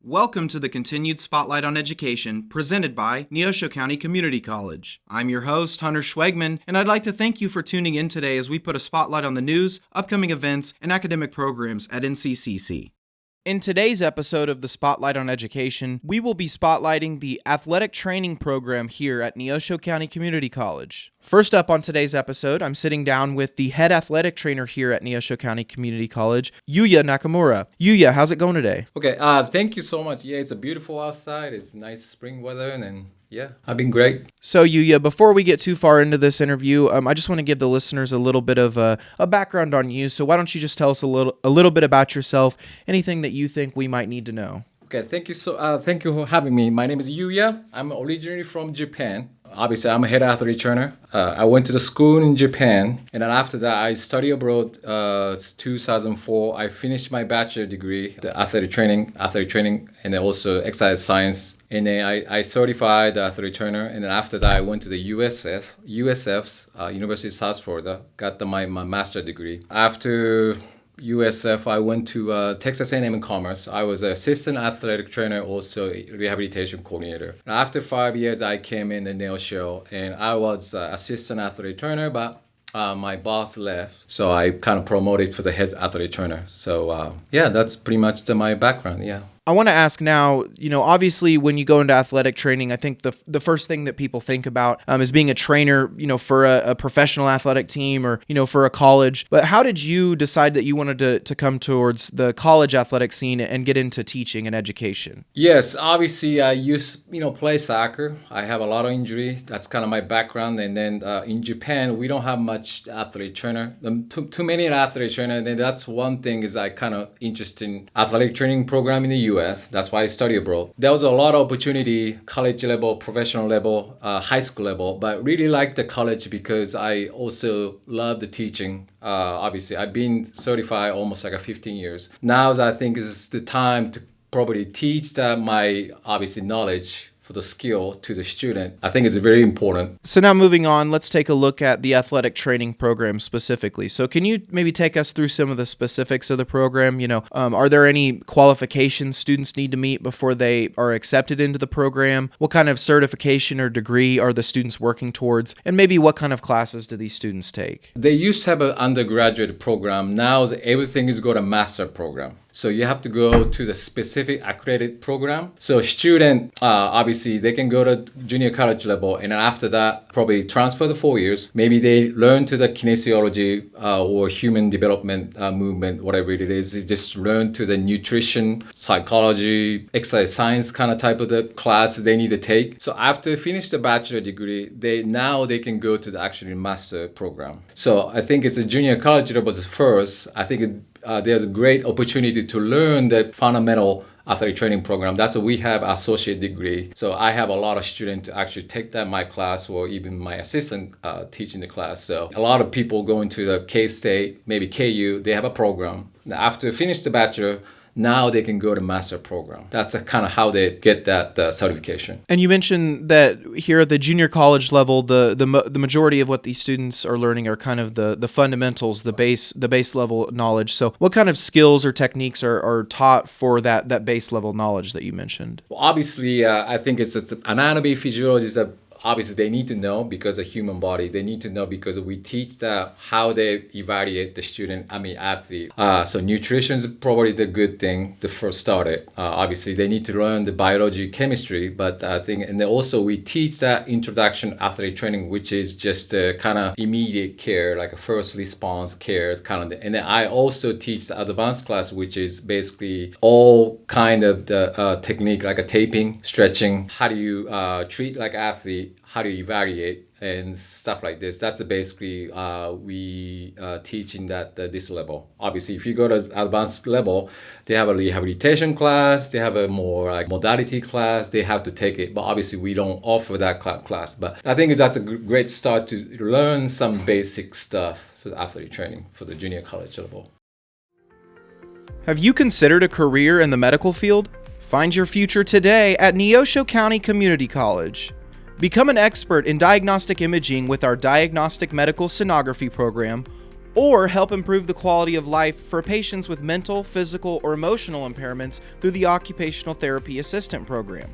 Welcome to the continued Spotlight on Education presented by Neosho County Community College. I'm your host, Huntyr Schwegman, and I'd like to thank you for tuning in today as we put a spotlight on the news, upcoming events, and academic programs at NCCC. In today's episode of the Spotlight on Education, we will be spotlighting the athletic training program here at Neosho County Community College. First up on today's episode, I'm sitting down with the head athletic trainer here at Neosho County Community College, Yuya Nakamura. Yuya, how's it going today? Okay, thank you so much. Yeah, it's a beautiful outside. It's nice spring weather and yeah, I've been great. So Yuya, before we get too far into this interview, I just want to give the listeners a little bit of a background on you. So why don't you just tell us a little bit about yourself, anything that you think we might need to know? Okay, thank you for having me. My name is Yuya. I'm originally from Japan. Obviously, I'm a head athletic trainer. I went to the school in Japan, and then after that, I studied abroad. It's 2004. I finished my bachelor degree, the athletic training, and then also exercise science. And then I certified the athletic trainer, and then after that, I went to the USF's, University of South Florida, got my master's degree. After USF, I went to Texas A&M Commerce. I was an assistant athletic trainer, also rehabilitation coordinator. After 5 years, I came in the Neosho, and I was assistant athletic trainer, but my boss left, so I kind of promoted for the head athletic trainer. So that's pretty much my background, yeah. I want to ask now, obviously when you go into athletic training, I think the first thing that people think about is being a trainer, for a professional athletic team or, for a college. But how did you decide that you wanted to come towards the college athletic scene and get into teaching and education? Yes, obviously I used, play soccer. I have a lot of injury. That's kind of my background. And then in Japan, we don't have much athletic trainer. Too many athletic trainer. And then that's one thing is I kind of interested in athletic training program in the U.S. That's why I studied abroad. There was a lot of opportunity, college level, professional level, high school level, but really liked the college because I also love the teaching. Obviously, I've been certified almost like 15 years. Now I think is the time to probably teach that my obviously knowledge for the skill to the student. I think it's very important. So now moving on, let's take a look at the athletic training program specifically. So can you maybe take us through some of the specifics of the program? Are there any qualifications students need to meet before they are accepted into the program? What kind of certification or degree are the students working towards? And maybe what kind of classes do these students take? They used to have an undergraduate program. Now everything is got a master program. So you have to go to the specific accredited program. So student, obviously, they can go to junior college level, and then after that, probably transfer the 4 years. Maybe they learn to the kinesiology or human development movement, whatever it is. They just learn to the nutrition, psychology, exercise science kind of type of the class they need to take. So after finish the bachelor degree, they can go to the actual master program. So I think it's a junior college level first. I think there's a great opportunity to learn the fundamental athletic training program. That's what we have associate degree. So I have a lot of students to actually take that my class or even my assistant teaching the class. So a lot of people going to the K-State, maybe KU, they have a program. After finish the bachelor, now they can go to master program. That's kind of how they get that certification. And you mentioned that here at the junior college level, the majority of what these students are learning are kind of the fundamentals, the base level knowledge. So what kind of skills or techniques are taught for that base level knowledge that you mentioned? Well, obviously, I think it's anatomy, physiology is obviously they need to know because of human body. They need to know because we teach how they evaluate the athlete. So nutrition is probably the good thing to first start it. Obviously, they need to learn the biology, chemistry, but I think, and then also we teach that introduction athletic training, which is just kind of immediate care, like a first response care kind of. And then I also teach the advanced class, which is basically all kind of the technique, like a taping, stretching. How do you treat like athlete? How do you evaluate and stuff like this? That's basically we teach in this level. Obviously, if you go to advanced level, they have a rehabilitation class, they have a more like modality class, they have to take it. But obviously, we don't offer that class. But I think that's a great start to learn some basic stuff for the athletic training for the junior college level. Have you considered a career in the medical field? Find your future today at Neosho County Community College. Become an expert in diagnostic imaging with our Diagnostic Medical Sonography program, or help improve the quality of life for patients with mental, physical, or emotional impairments through the Occupational Therapy Assistant Program.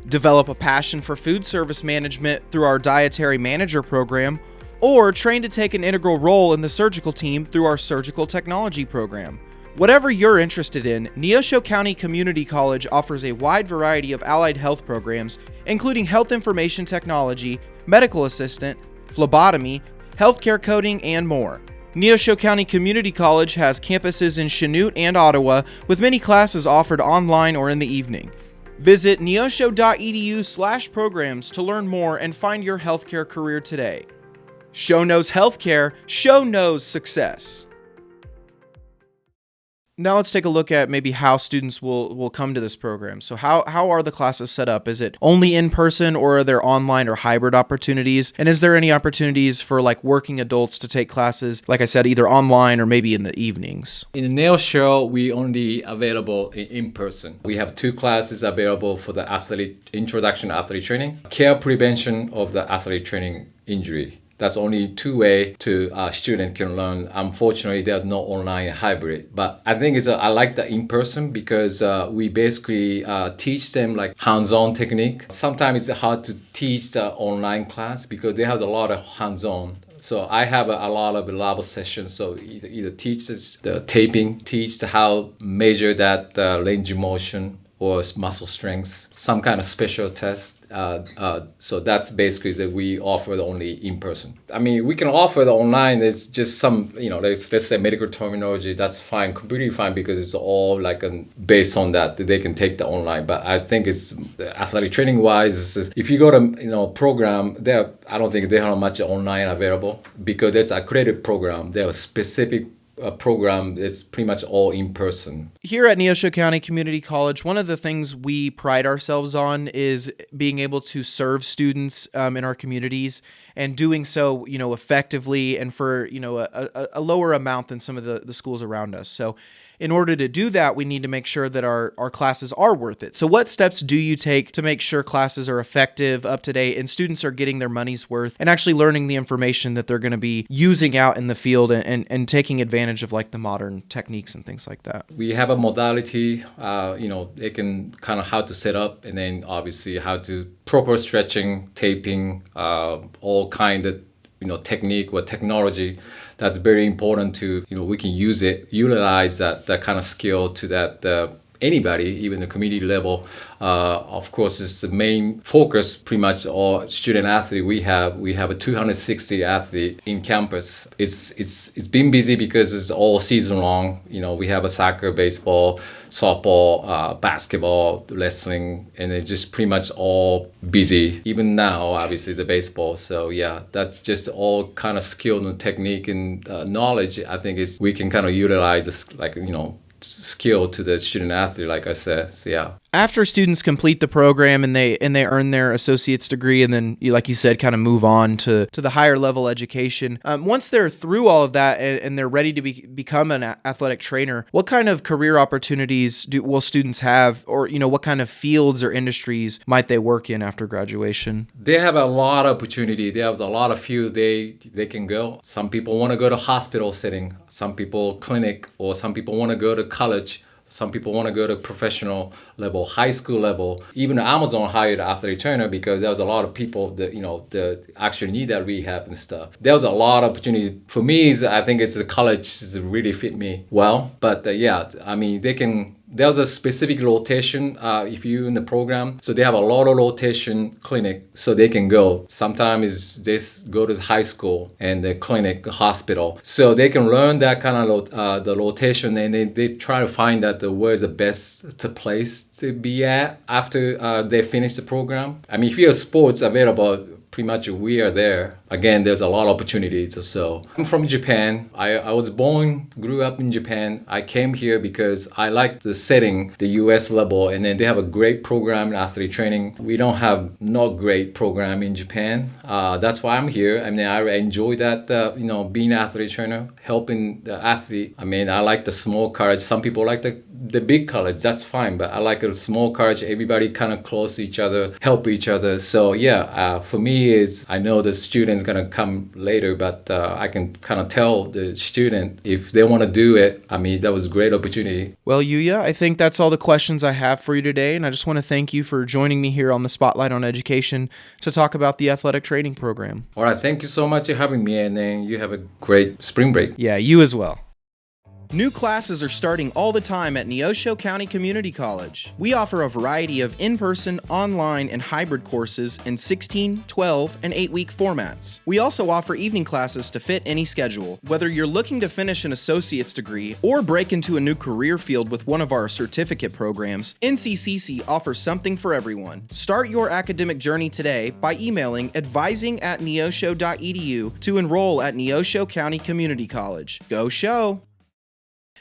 Develop a passion for food service management through our Dietary Manager Program, or train to take an integral role in the surgical team through our Surgical Technology Program. Whatever you're interested in, Neosho County Community College offers a wide variety of allied health programs, including health information technology, medical assistant, phlebotomy, healthcare coding, and more. Neosho County Community College has campuses in Chanute and Ottawa, with many classes offered online or in the evening. Visit neosho.edu/programs to learn more and find your healthcare career today. Show knows healthcare, show knows success. Now let's take a look at maybe how students will come to this program. So how are the classes set up? Is it only in person, or are there online or hybrid opportunities? And is there any opportunities for like working adults to take classes, like I said, either online or maybe in the evenings? In the Neosho, we only available in person. We have 2 classes available for the introduction to athletic training, care prevention of the athletic training injury. That's only 2 ways to student can learn. Unfortunately, there's no online hybrid. But I think I like the in-person because we basically teach them like hands-on technique. Sometimes it's hard to teach the online class because they have a lot of hands-on. So I have a lot of lab sessions. So either teach the taping, teach how measure that range of motion or muscle strength, some kind of special test. So that's basically that we offer the only in person. I mean, we can offer the online. It's just some, let's say medical terminology. That's fine, completely fine, because it's all like based on that they can take the online. But I think it's athletic training wise. If you go to program, I don't think they have much online available because it's a accredited program. They have a specific program. It's pretty much all in person. Here at Neosho County Community College, one of the things we pride ourselves on is being able to serve students in our communities, and doing so, effectively and for, a lower amount than some of the schools around us. So in order to do that, we need to make sure that our classes are worth it. So what steps do you take to make sure classes are effective, up to date, and students are getting their money's worth and actually learning the information that they're going to be using out in the field and taking advantage of like the modern techniques and things like that? We have a modality, they can kind of how to set up, and then obviously how to proper stretching, taping, all kind of technique or technology. That's very important to we can utilize that kind of skill to that anybody, even the community level. Of course, it's the main focus. Pretty much all student athlete we have a 260 athlete in campus. It's been busy because it's all season long. We have a soccer, baseball, softball, basketball, wrestling, and it's just pretty much all busy. Even now, obviously, the baseball. So yeah, that's just all kind of skill and technique and knowledge. I think we can kind of utilize this, skill to the student athlete, like I said. So yeah. After students complete the program and they earn their associate's degree, and then, like you said, kind of move on to the higher level education, once they're through all of that and they're ready to become an athletic trainer, what kind of career opportunities will students have, or what kind of fields or industries might they work in after graduation? They have a lot of opportunity. They have a lot of fields they can go. Some people want to go to hospital setting, some people clinic, or some people want to go to college. Some people want to go to professional level, high school level. Even Amazon hired an athletic trainer because there was a lot of people that actually need that rehab and stuff. There was a lot of opportunity. For me, I think it's the college really fit me well. But there's a specific rotation if you're in the program. So they have a lot of rotation clinic so they can go. Sometimes they go to high school and the clinic, hospital. So they can learn that kind of the rotation, and they try to find that where's the best place to be at after they finish the program. I mean, if you have sports available, pretty much we are there. Again, there's a lot of opportunities. So I'm from Japan. I was grew up in Japan. I came here because I like the setting, the US level, and then they have a great program in athletic training. We don't have no great program in Japan. That's why I'm here. I mean, I enjoy that, being an athletic trainer, helping the athlete. I mean, I like the small cards. Some people like the big college, that's fine, but I like a small college, everybody kind of close to each other, help each other. So yeah, for me is, I know the student's gonna come later, but I can kind of tell the student if they want to do it. I mean, that was a great opportunity. Well, Yuya, I think that's all the questions I have for you today, and I just want to thank you for joining me here on the Spotlight on Education to talk about the athletic training program. All right, thank you so much for having me, and then you have a great spring break. Yeah, you as well. New classes are starting all the time at Neosho County Community College. We offer a variety of in-person, online, and hybrid courses in 16, 12, and 8-week formats. We also offer evening classes to fit any schedule. Whether you're looking to finish an associate's degree or break into a new career field with one of our certificate programs, NCCC offers something for everyone. Start your academic journey today by emailing advising@neosho.edu to enroll at Neosho County Community College. Go Show!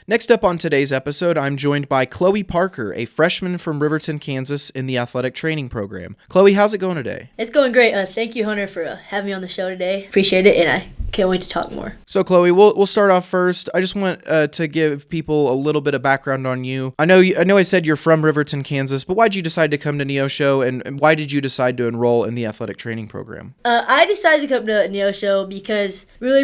Next up on today's episode, I'm joined by Chloe Parker, a freshman from Riverton, Kansas in the athletic training program. Chloe, how's it going today? It's going great. Thank you, Hunter, for having me on the show today. Appreciate it, and I can't wait to talk more. So, Chloe, we'll start off first. I just want to give people a little bit of background on you. I know I said you're from Riverton, Kansas, but why did you decide to come to Neosho, and why did you decide to enroll in the athletic training program? I decided to come to Neosho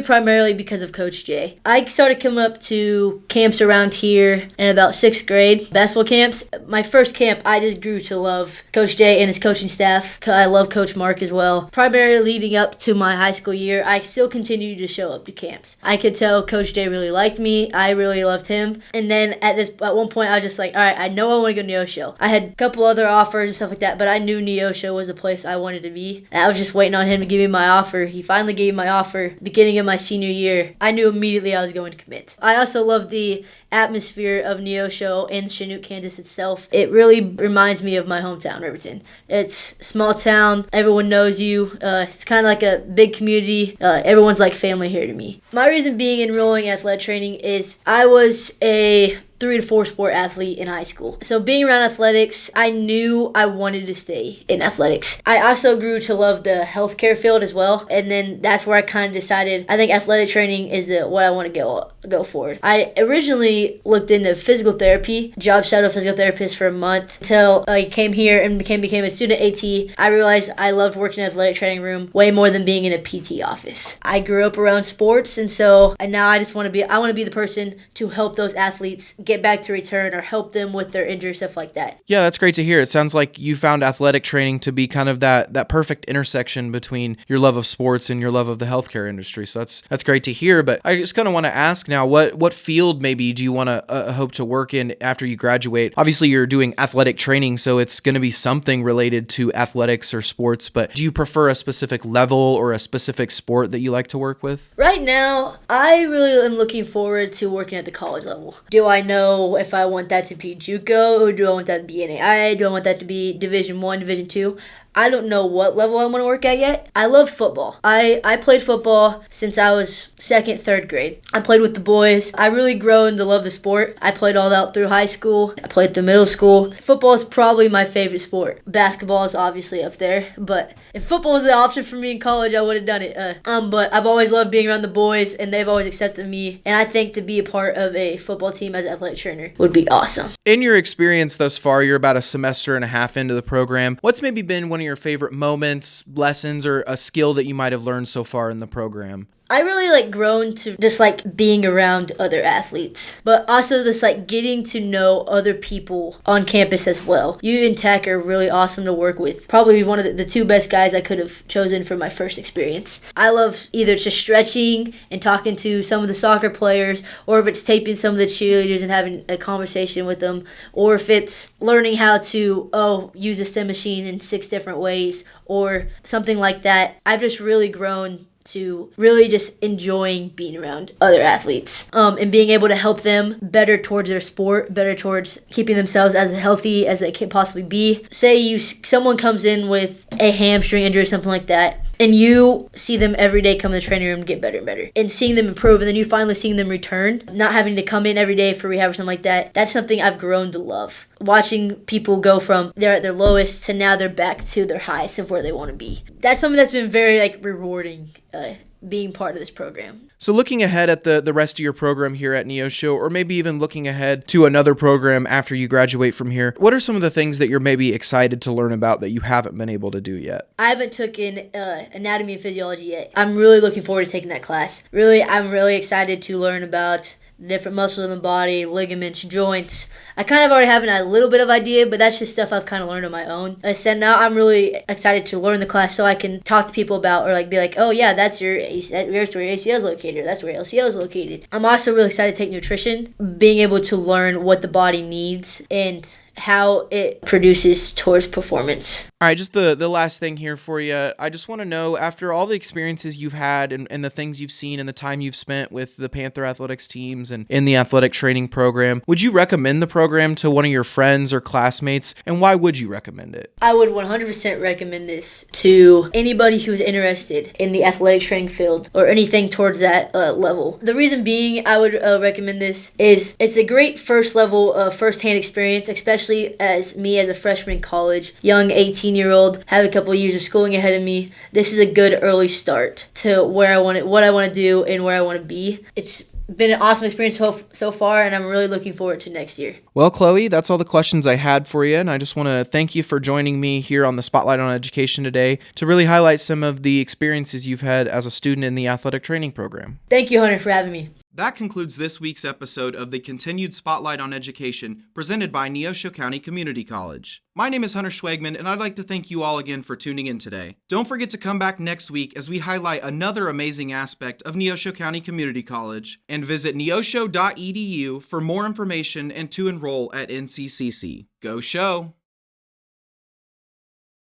primarily because of Coach Jay. I started coming up to camps around here in about 6th grade, basketball camps. My first camp, I just grew to love Coach Jay and his coaching staff. I love Coach Mark as well. Primarily leading up to my high school year, I still continued to show up to camps. I could tell Coach Jay really liked me. I really loved him. And then at one point, I was just like, all right, I know I want to go to Neosho. I had a couple other offers and stuff like that, but I knew Neosho was a place I wanted to be. And I was just waiting on him to give me my offer. He finally gave me my offer beginning of my senior year. I knew immediately I was going to commit. I also love the atmosphere of Neosho and Chinook, Kansas itself. It really reminds me of my hometown, Riverton. It's a small town. Everyone knows you. It's kind of like a big community. Everyone's like family here to me. My reason being enrolling in athletic training is I was a 3 to 4 sport athlete in high school. So being around athletics, I knew I wanted to stay in athletics. I also grew to love the healthcare field as well, and then that's where I kind of decided I think athletic training is what I want to go forward. I originally looked into physical therapy, job shadow physical therapist for a month until I came here and became a student at AT. I realized I loved working in an athletic training room way more than being in a PT office. I grew up around sports, and now I just want to be the person to help those athletes get back to return or help them with their injury, stuff like that. Yeah, that's great to hear. It sounds like you found athletic training to be kind of that perfect intersection between your love of sports and your love of the healthcare industry. So that's great to hear. But I just kind of want to ask now, what field maybe do you want to hope to work in after you graduate? Obviously, you're doing athletic training, so it's going to be something related to athletics or sports. But do you prefer a specific level or a specific sport that you like to work with? Right now, I really am looking forward to working at the college level. Do I know if I want that to be JUCO or do I want that to be NAIA? Do I want that to be Division I, Division II? I don't know what level I want to work at yet. I love football. I played football since I was 2nd, 3rd grade. I played with the boys. I really grown to love the sport. I played all out through high school. I played through middle school. Football is probably my favorite sport. Basketball is obviously up there, but if football was an option for me in college, I would have done it. But I've always loved being around the boys, and they've always accepted me. And I think to be a part of a football team as an athletic trainer would be awesome. In your experience thus far, you're about a semester and a half into the program. What's maybe been one of your favorite moments, lessons, or a skill that you might have learned so far in the program? I really grown to just being around other athletes, but also just getting to know other people on campus as well. You and Tech are really awesome to work with. Probably one of the 2 best guys I could have chosen for my first experience. I love either just stretching and talking to some of the soccer players, or if it's taping some of the cheerleaders and having a conversation with them, or if it's learning how to use a stem machine in 6 different ways or something like that. I've just really grown to really just enjoying being around other athletes and being able to help them better towards their sport, better towards keeping themselves as healthy as they can possibly be. Say someone comes in with a hamstring injury or something like that, and you see them every day come to the training room and get better and better, and seeing them improve, and then you finally seeing them return, not having to come in every day for rehab or something like that. That's something I've grown to love. Watching people go from they're at their lowest to now they're back to their highest of where they want to be. That's something that's been very rewarding being part of this program. So looking ahead at the rest of your program here at Neosho, or maybe even looking ahead to another program after you graduate from here, what are some of the things that you're maybe excited to learn about that you haven't been able to do yet? I haven't taken anatomy and physiology yet. I'm really looking forward to taking that class. I'm really excited to learn about the different muscles in the body, ligaments, joints. I kind of already have a little bit of idea, but that's just stuff I've kind of learned on my own. I said now I'm really excited to learn the class so I can talk to people about, or like be like, oh yeah, that's where your ACL is located, or that's where your LCL is located. I'm also really excited to take nutrition, being able to learn what the body needs and how it produces towards performance. All right, just the last thing here for you. I just want to know, after all the experiences you've had and the things you've seen and the time you've spent with the Panther Athletics teams and in the athletic training program, would you recommend the program to one of your friends or classmates, and why would you recommend it? I would 100% recommend this to anybody who's interested in the athletic training field or anything towards that level. The reason being I would recommend this is it's a great first level first-hand experience, especially as me as a freshman in college, young 18-year-old, have a couple of years of schooling ahead of me. This is a good early start to what I want to do and where I want to be. It's been an awesome experience so far, and I'm really looking forward to next year. Well, Chloe, that's all the questions I had for you, and I just want to thank you for joining me here on the Spotlight on Education today to really highlight some of the experiences you've had as a student in the athletic training program. Thank you, Hunter, for having me. That concludes this week's episode of the Continued Spotlight on Education presented by Neosho County Community College. My name is Huntyr Schwegman, and I'd like to thank you all again for tuning in today. Don't forget to come back next week as we highlight another amazing aspect of Neosho County Community College, and visit neosho.edu for more information and to enroll at NCCC. Go Show!